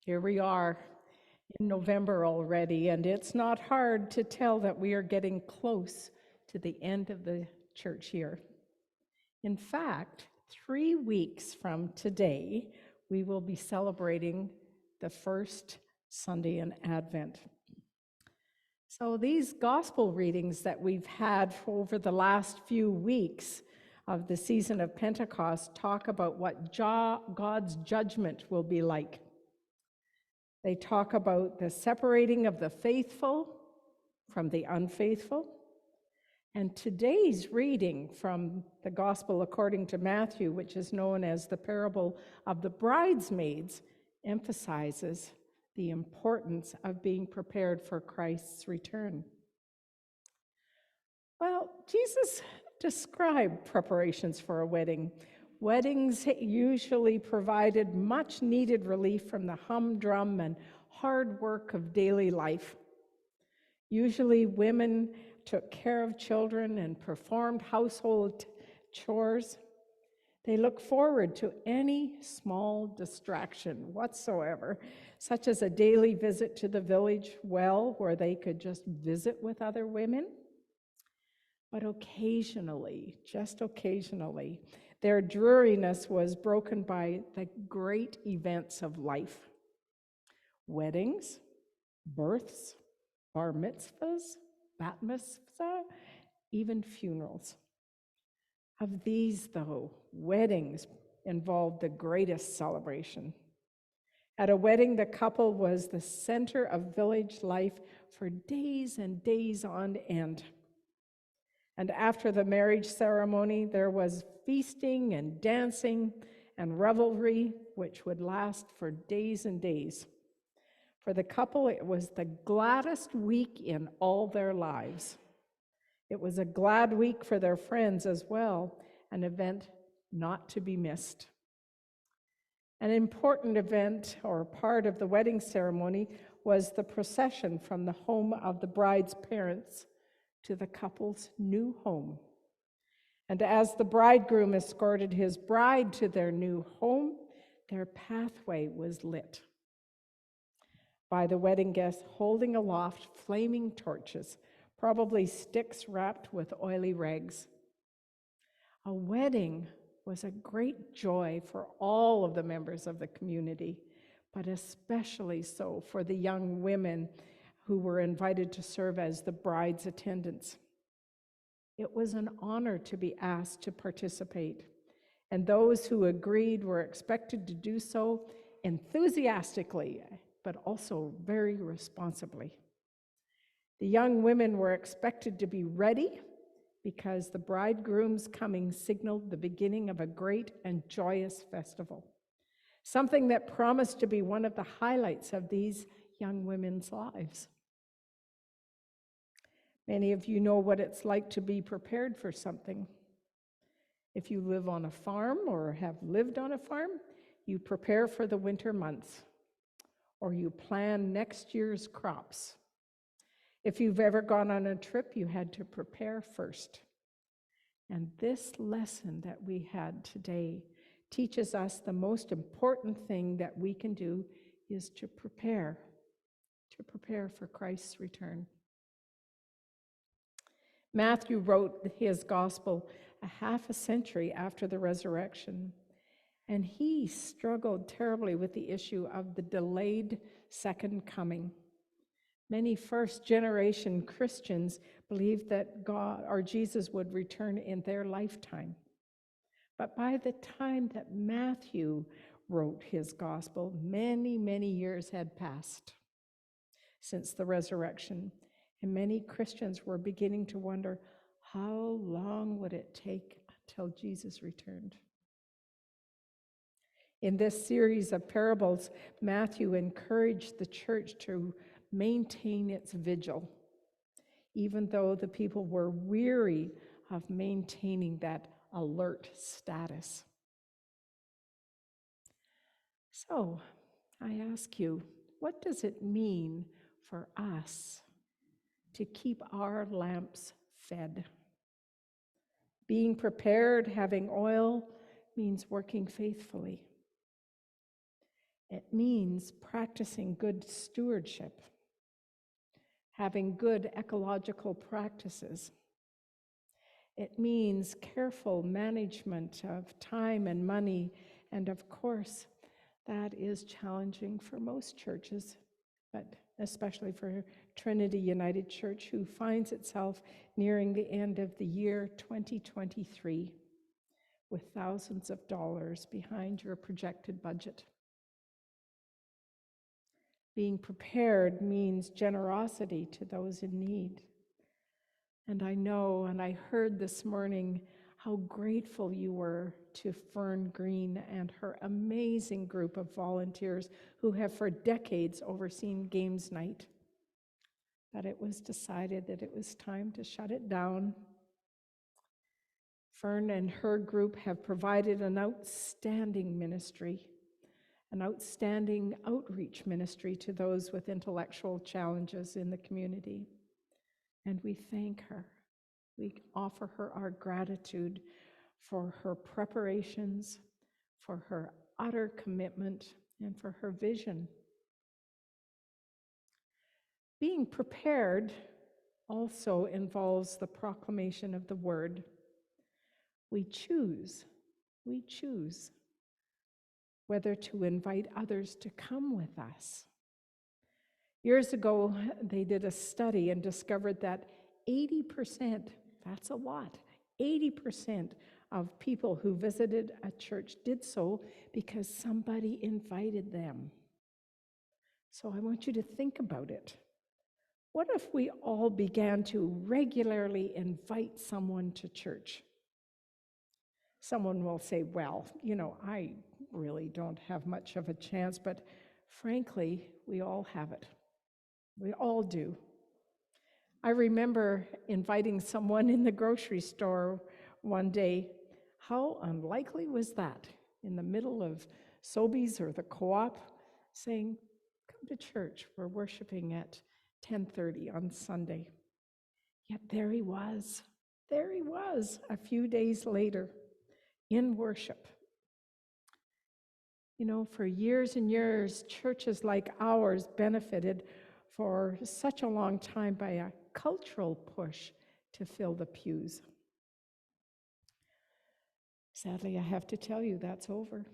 Here we are in November already, and it's not hard to tell that we are getting close to the end of the church year. In fact, 3 weeks from today, we will be celebrating the first Sunday in Advent. So these gospel readings that we've had over the last few weeks of the season of Pentecost talk about what God's judgment will be like. They talk about the separating of the faithful from the unfaithful. And today's reading from the Gospel according to Matthew, which is known as the parable of the bridesmaids, emphasizes the importance of being prepared for Christ's return. Well, Jesus described preparations for a wedding. Weddings usually provided much needed relief from the humdrum and hard work of daily life. Usually women took care of children and performed household chores. They look forward to any small distraction whatsoever, such as a daily visit to the village well where they could just visit with other women. But occasionally, just occasionally, their dreariness was broken by the great events of life. Weddings, births, bar mitzvahs, bat mitzvah, even funerals. Of these, though, weddings involved the greatest celebration. At a wedding, the couple was the center of village life for days and days on end. And after the marriage ceremony, there was feasting and dancing and revelry, which would last for days and days. For the couple, it was the gladdest week in all their lives. It was a glad week for their friends as well, an event not to be missed. An important event or part of the wedding ceremony was the procession from the home of the bride's parents to the couple's new home. And as the bridegroom escorted his bride to their new home, their pathway was lit by the wedding guests holding aloft flaming torches, probably sticks wrapped with oily rags. A wedding was a great joy for all of the members of the community, but especially so for the young women who were invited to serve as the bride's attendants. It was an honor to be asked to participate, and those who agreed were expected to do so enthusiastically, but also very responsibly. The young women were expected to be ready because the bridegroom's coming signaled the beginning of a great and joyous festival, something that promised to be one of the highlights of these young women's lives. Many of you know what it's like to be prepared for something. If you live on a farm or have lived on a farm, you prepare for the winter months, or you plan next year's crops. If you've ever gone on a trip, you had to prepare first. And this lesson that we had today teaches us the most important thing that we can do is to prepare for Christ's return. Matthew wrote his gospel a half a century after the resurrection, and he struggled terribly with the issue of the delayed second coming. Many first-generation Christians believed that God or Jesus would return in their lifetime. But by the time that Matthew wrote his gospel, many, many years had passed since the resurrection, and many Christians were beginning to wonder, how long would it take until Jesus returned? In this series of parables, Matthew encouraged the church to maintain its vigil, even though the people were weary of maintaining that alert status. So, I ask you, what does it mean for us to keep our lamps fed? Being prepared, having oil, means working faithfully. It means practicing good stewardship, having good ecological practices. It means careful management of time and money, and of course, that is challenging for most churches, but especially for Trinity United Church, who finds itself nearing the end of the year 2023 with thousands of dollars behind your projected budget. Being prepared means generosity to those in need. And I know, and I heard this morning how grateful you were to Fern Green and her amazing group of volunteers who have for decades overseen Games Night. But it was decided that it was time to shut it down. Fern and her group have provided an outstanding ministry, an outstanding outreach ministry to those with intellectual challenges in the community. And we thank her. We offer her our gratitude for her preparations, for her utter commitment, and for her vision. Being prepared also involves the proclamation of the word. We choose whether to invite others to come with us. Years ago, they did a study and discovered that 80%, that's a lot, 80% of people who visited a church did so because somebody invited them. So I want you to think about it. What if we all began to regularly invite someone to church? Someone will say, well, I really don't have much of a chance, but frankly, we all have it. We all do. I remember inviting someone in the grocery store one day. How unlikely was that? In the middle of Sobeys or the Co-op, saying, come to church, we're worshiping at 10:30 on Sunday. Yet there he was a few days later in worship. For years and years, churches like ours benefited for such a long time by a cultural push to fill the pews. Sadly, I have to tell you, that's over.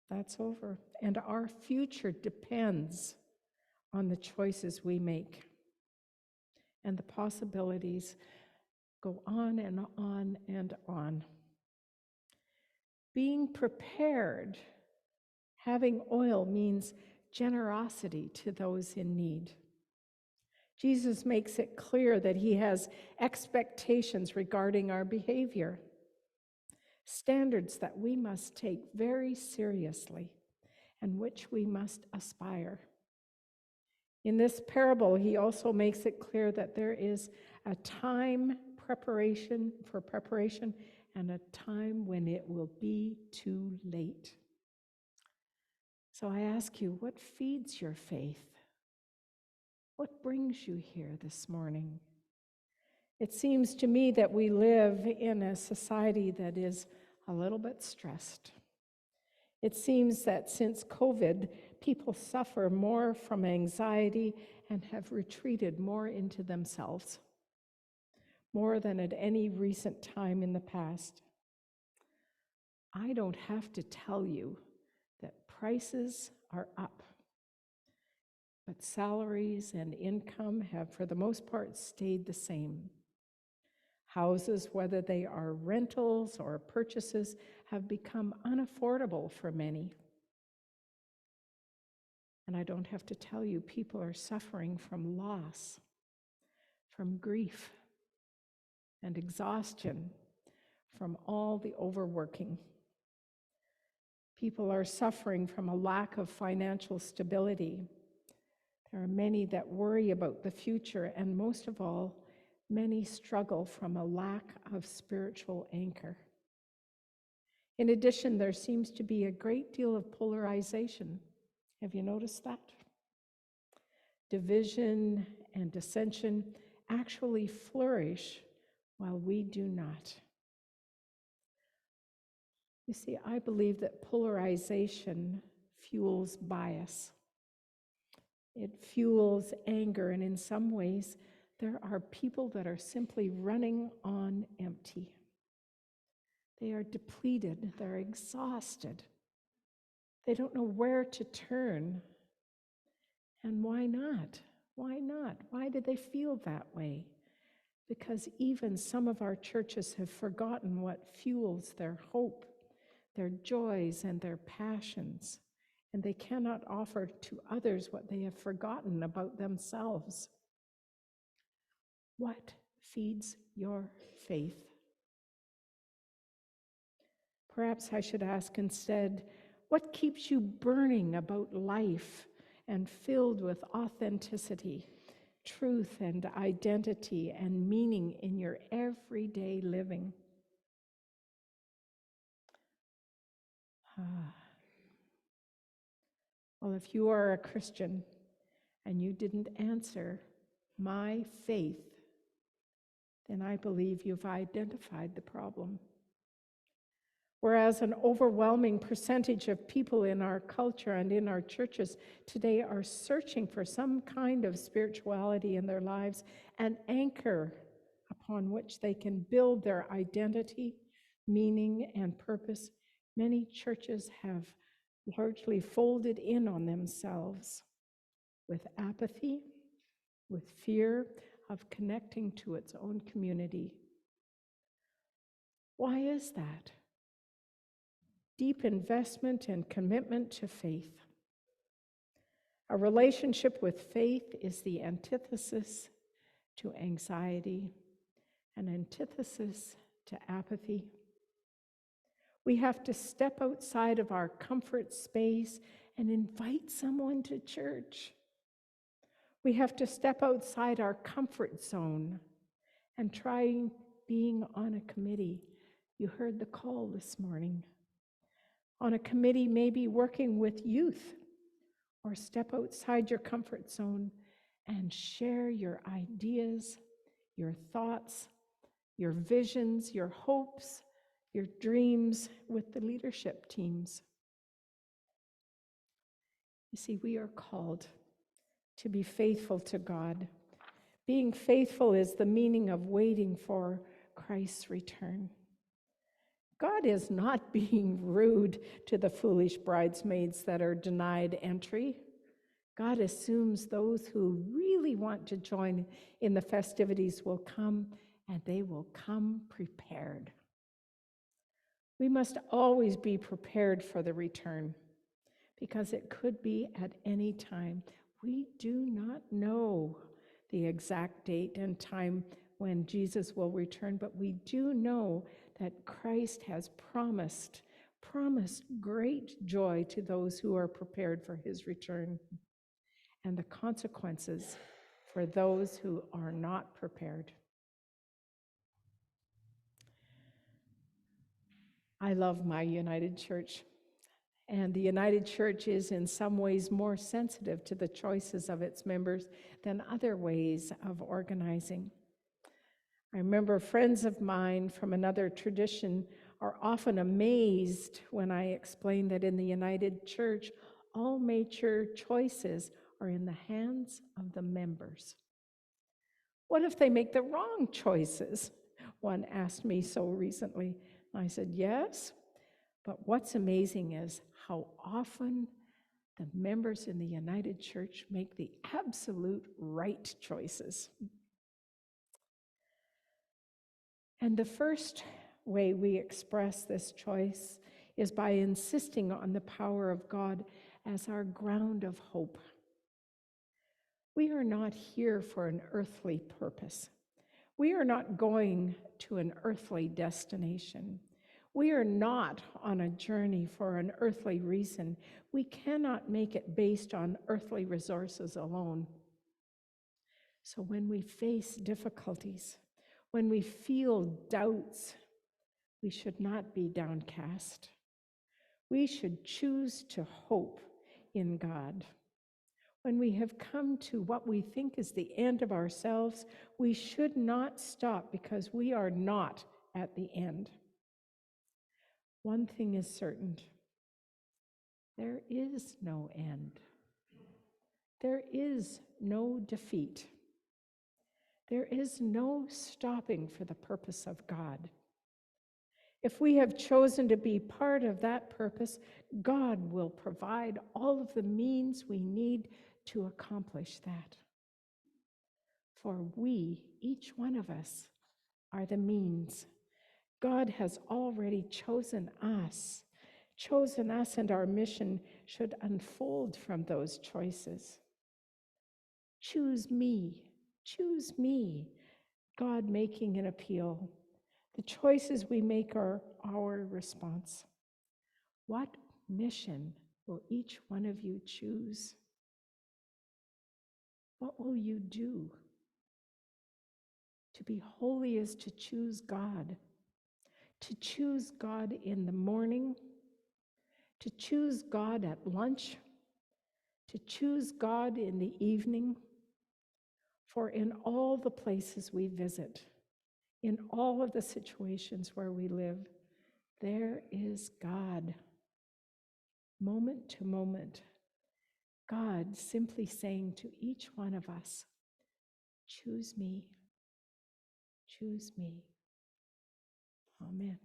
That's over. And our future depends on the choices we make. And the possibilities go on and on and on. Being prepared, having oil, means generosity to those in need. Jesus makes it clear that he has expectations regarding our behavior, standards that we must take very seriously and which we must aspire. In this parable, he also makes it clear that there is a time for preparation and a time when it will be too late. So I ask you, what feeds your faith? What brings you here this morning? It seems to me that we live in a society that is a little bit stressed. It seems that since COVID, people suffer more from anxiety and have retreated more into themselves, more than at any recent time in the past. I don't have to tell you that prices are up, but salaries and income have, for the most part, stayed the same. Houses, whether they are rentals or purchases, have become unaffordable for many. And I don't have to tell you, people are suffering from loss, from grief and exhaustion, from all the overworking. People are suffering from a lack of financial stability. There are many that worry about the future, and most of all, many struggle from a lack of spiritual anchor. In addition, there seems to be a great deal of polarization. Have you noticed that? Division and dissension actually flourish while we do not. You see, I believe that polarization fuels bias. It fuels anger, and in some ways, there are people that are simply running on empty. They are depleted, they're exhausted. They don't know where to turn. And why not? Why not? Why do they feel that way? Because even some of our churches have forgotten what fuels their hope, their joys, and their passions, and they cannot offer to others what they have forgotten about themselves. What feeds your faith? Perhaps I should ask instead, what keeps you burning about life and filled with authenticity, truth and identity and meaning in your everyday living? Well, if you are a Christian and you didn't answer my faith, then I believe you've identified the problem. Whereas an overwhelming percentage of people in our culture and in our churches today are searching for some kind of spirituality in their lives, an anchor upon which they can build their identity, meaning, and purpose, many churches have largely folded in on themselves with apathy, with fear of connecting to its own community. Why is that? Deep investment and commitment to faith. A relationship with faith is the antithesis to anxiety, an antithesis to apathy. We have to step outside of our comfort space and invite someone to church. We have to step outside our comfort zone and try being on a committee. You heard the call this morning. On a committee, maybe working with youth, or step outside your comfort zone and share your ideas, your thoughts, your visions, your hopes, your dreams with the leadership teams. You see, we are called to be faithful to God. Being faithful is the meaning of waiting for Christ's return. God is not being rude to the foolish bridesmaids that are denied entry. God assumes those who really want to join in the festivities will come, and they will come prepared. We must always be prepared for the return, because it could be at any time. We do not know the exact date and time when Jesus will return, but we do know that Christ has promised great joy to those who are prepared for his return, and the consequences for those who are not prepared. I love my United Church, and the United Church is in some ways more sensitive to the choices of its members than other ways of organizing. I remember friends of mine from another tradition are often amazed when I explain that in the United Church, all major choices are in the hands of the members. What if they make the wrong choices? One asked me so recently. I said, yes, but what's amazing is how often the members in the United Church make the absolute right choices. And the first way we express this choice is by insisting on the power of God as our ground of hope. We are not here for an earthly purpose. We are not going to an earthly destination. We are not on a journey for an earthly reason. We cannot make it based on earthly resources alone. So when we face difficulties, when we feel doubts, we should not be downcast. We should choose to hope in God. When we have come to what we think is the end of ourselves, we should not stop because we are not at the end. One thing is certain, there is no end. There is no defeat. There is no stopping for the purpose of God. If we have chosen to be part of that purpose, God will provide all of the means we need to accomplish that. For we, each one of us, are the means. God has already chosen us, and our mission should unfold from those choices. Choose me, God making an appeal. The choices we make are our response. What mission will each one of you choose? What will you do? To be holy is to choose God. To choose God in the morning, to choose God at lunch, to choose God in the evening. For in all the places we visit, in all of the situations where we live, there is God. Moment to moment, God simply saying to each one of us, choose me, choose me. Amen.